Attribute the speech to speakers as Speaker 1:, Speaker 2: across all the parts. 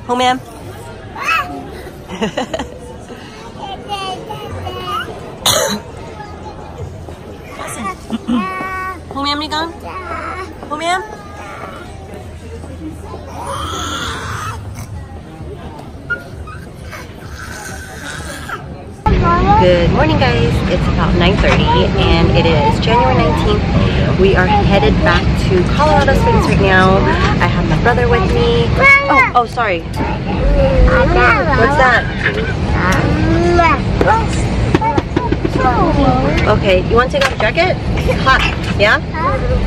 Speaker 1: Home, ma'am. Home, ma'am, đi con. Home, ma'am. Good morning, guys. It's about 9:30 and it is January 19th. We are headed back to Colorado Springs right now. I have my brother with me. Oh, sorry. What's that? Okay, you want to take off your jacket? Hot, yeah?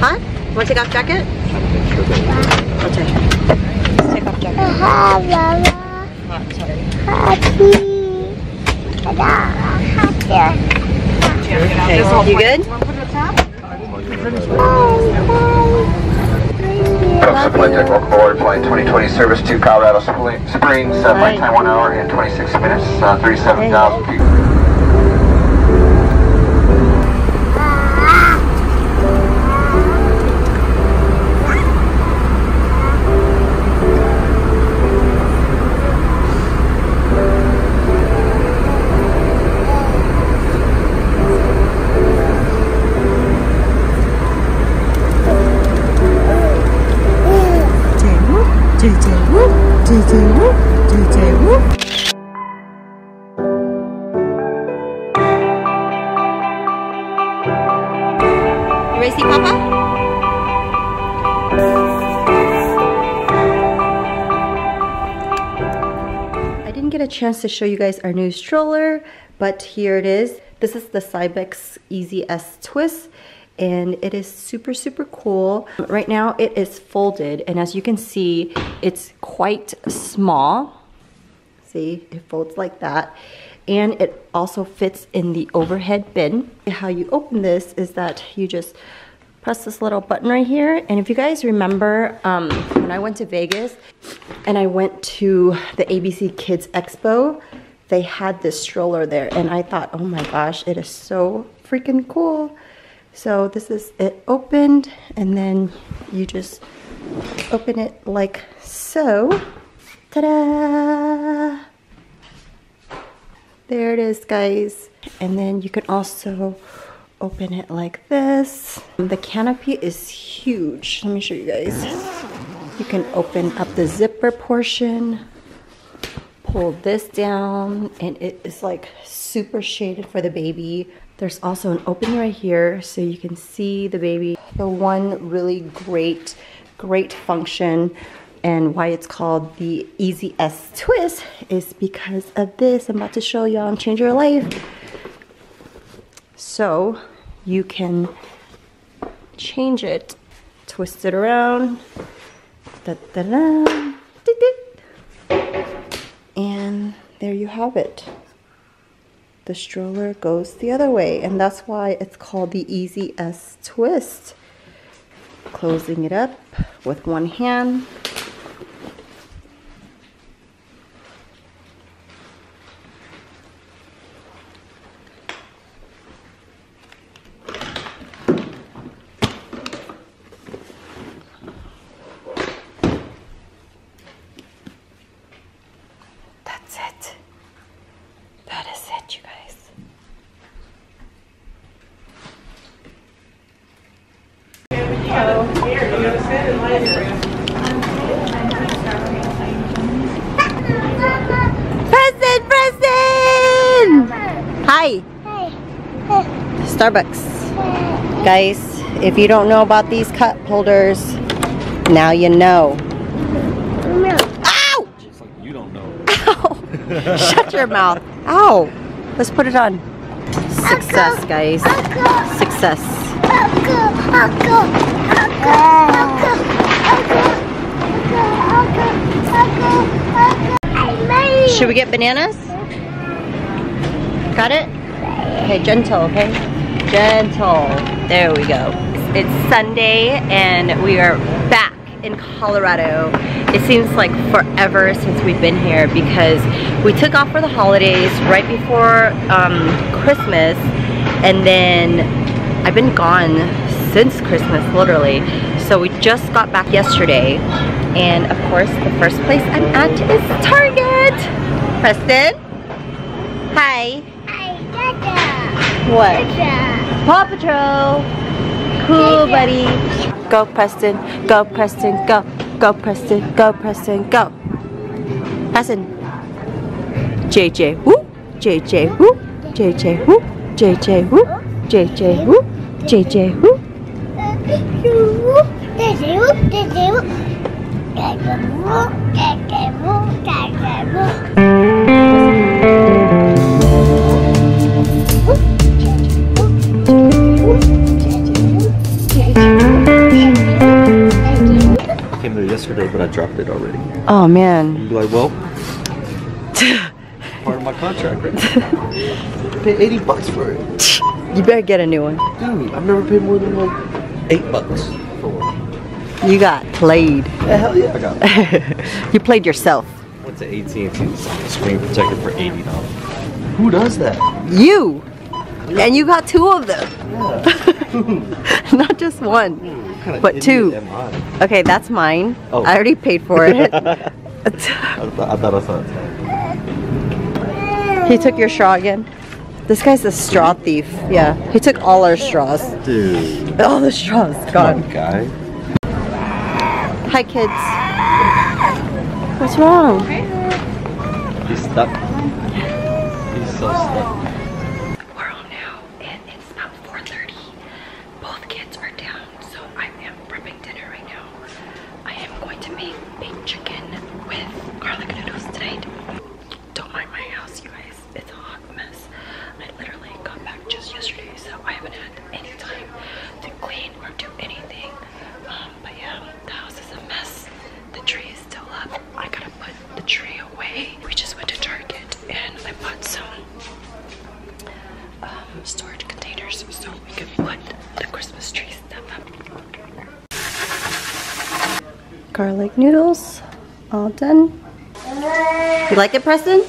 Speaker 1: Hot? You want to take off your jacket? Okay. Let's take off jacket. Hot, sorry. Okay, you good?
Speaker 2: Flight deck, welcome aboard flight 2020 service to Colorado Springs. Flight time 1 hour and 26 minutes, 37,000 feet.
Speaker 1: You ready to see Papa? I didn't get a chance to show you guys our new stroller, but here it is. This is the Cybex Eezy S Twist, and it is super cool. Right now it is folded, and as you can see, it's quite small. See, it folds like that. And it also fits in the overhead bin. How you open this is that you just press this little button right here. And if you guys remember, when I went to Vegas and I went to the ABC Kids Expo, they had this stroller there. And I thought, oh my gosh, it is so freaking cool. So this is it opened, and then you just open it like so. Ta-da! There it is, guys. And then you can also open it like this. The canopy is huge. Let me show you guys. You can open up the zipper portion, pull this down, and it is like super shaded for the baby. There's also an opening right here so you can see the baby. The one really great function and why it's called the Eezy S Twist is because of this. I'm about to show y'all and change your life. So you can change it, twist it around, and there you have it. The stroller goes the other way, and that's why it's called the Eezy S Twist. Closing it up with one hand. That's it. That is it, you guys. Preston! Hi. Starbucks. Guys, if you don't know about these cup holders, now you know. Ow!
Speaker 3: It's like you don't know.
Speaker 1: Ow! Shut your mouth. Ow! Let's put it on. Success, guys. Success. Should we get bananas? Got it? Okay, gentle, okay? Gentle. There we go. It's Sunday and we are back in Colorado. It seems like forever since we've been here because we took off for the holidays right before Christmas, and then I've been gone since Christmas, literally. So we just got back yesterday, And of course, the first place I'm at is Target. Preston? Hi. What? Paw Patrol. Cool, buddy. Go, Preston. Go, Preston. Go. Go, Preston. Go, Preston. Go. Preston. JJ. Whoop. JJ. Whoop. JJ. Whoop. JJ. Whoop. JJ. Whoop. JJ. Whoop.
Speaker 3: I came there yesterday, but I dropped it already.
Speaker 1: Oh man.
Speaker 3: You'd be like, well, part of my contract, right? Pay 80 bucks for it.
Speaker 1: You better get a new one.
Speaker 3: Dude, I've never paid more than like 8 bucks for one.
Speaker 1: You got played.
Speaker 3: Yeah, hell yeah, I got it.
Speaker 1: You played yourself.
Speaker 3: Went to AT&T screen protector for $80. Who does that?
Speaker 1: You! And you got 2 of them.
Speaker 3: Yeah.
Speaker 1: Not just one, but 2.
Speaker 3: Am I?
Speaker 1: Okay, that's mine.
Speaker 3: Oh.
Speaker 1: I already paid for it.
Speaker 3: I thought I saw it.
Speaker 1: He took your straw again. This guy's a straw thief. Yeah, he took all our straws.
Speaker 3: Dude.
Speaker 1: All the straws gone.
Speaker 3: Come on, guy.
Speaker 1: Hi, kids. What's wrong?
Speaker 3: He's stuck. He's so stuck.
Speaker 1: We're home now, and it's about 4:30. Both kids are down, so I am prepping dinner right now. I am going to make baked chicken with garlic noodles tonight. Don't mind my house, you guys. It's a hot mess. I literally got back just yesterday, so I haven't had any time to clean or do anything. But yeah, the house is a mess. The tree is still up. I gotta put the tree away. We just went to Target and I bought some storage containers so we can put the Christmas tree stuff up. Garlic noodles, all done. You like it, Preston?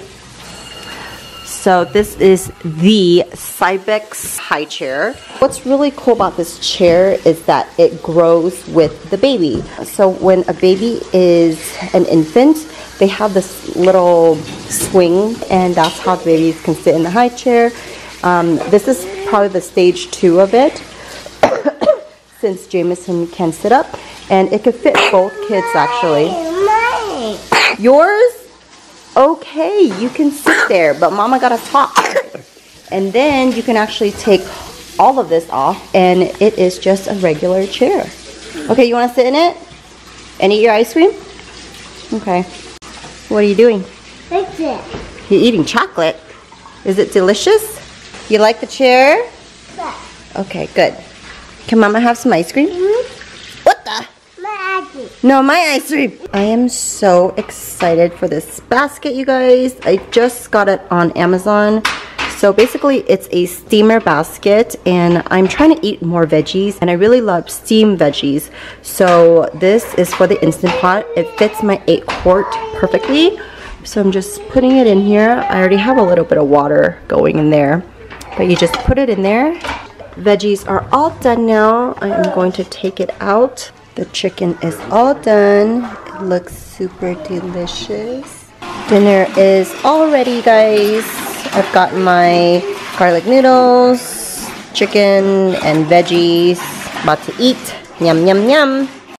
Speaker 1: So this is the Cybex high chair. What's really cool about this chair is that it grows with the baby. So when a baby is an infant, they have this little swing, and that's how the babies can sit in the high chair. This is probably the stage 2 of it, since Jameson can sit up, and it could fit both kids actually. Yours? Okay, you can sit there, but Mama gotta talk. And then you can actually take all of this off, and it is just a regular chair. Okay, you wanna sit in it and eat your ice cream? Okay. What are you doing? You're eating chocolate. Is it delicious? You like the chair? Yeah. Okay, good. Can Mama have some ice cream? What the? No, my ice cream. I am so excited for this basket, you guys. I just got it on Amazon. So basically, it's a steamer basket, and I'm trying to eat more veggies, and I really love steamed veggies. So this is for the Instant Pot. It fits my 8-quart perfectly. So I'm just putting it in here. I already have a little bit of water going in there, but you just put it in there. Veggies are all done now. I am going to take it out. The chicken is all done. It looks super delicious. Dinner is all ready, guys. I've got my garlic noodles, chicken, and veggies. About to eat. Yum, yum, yum.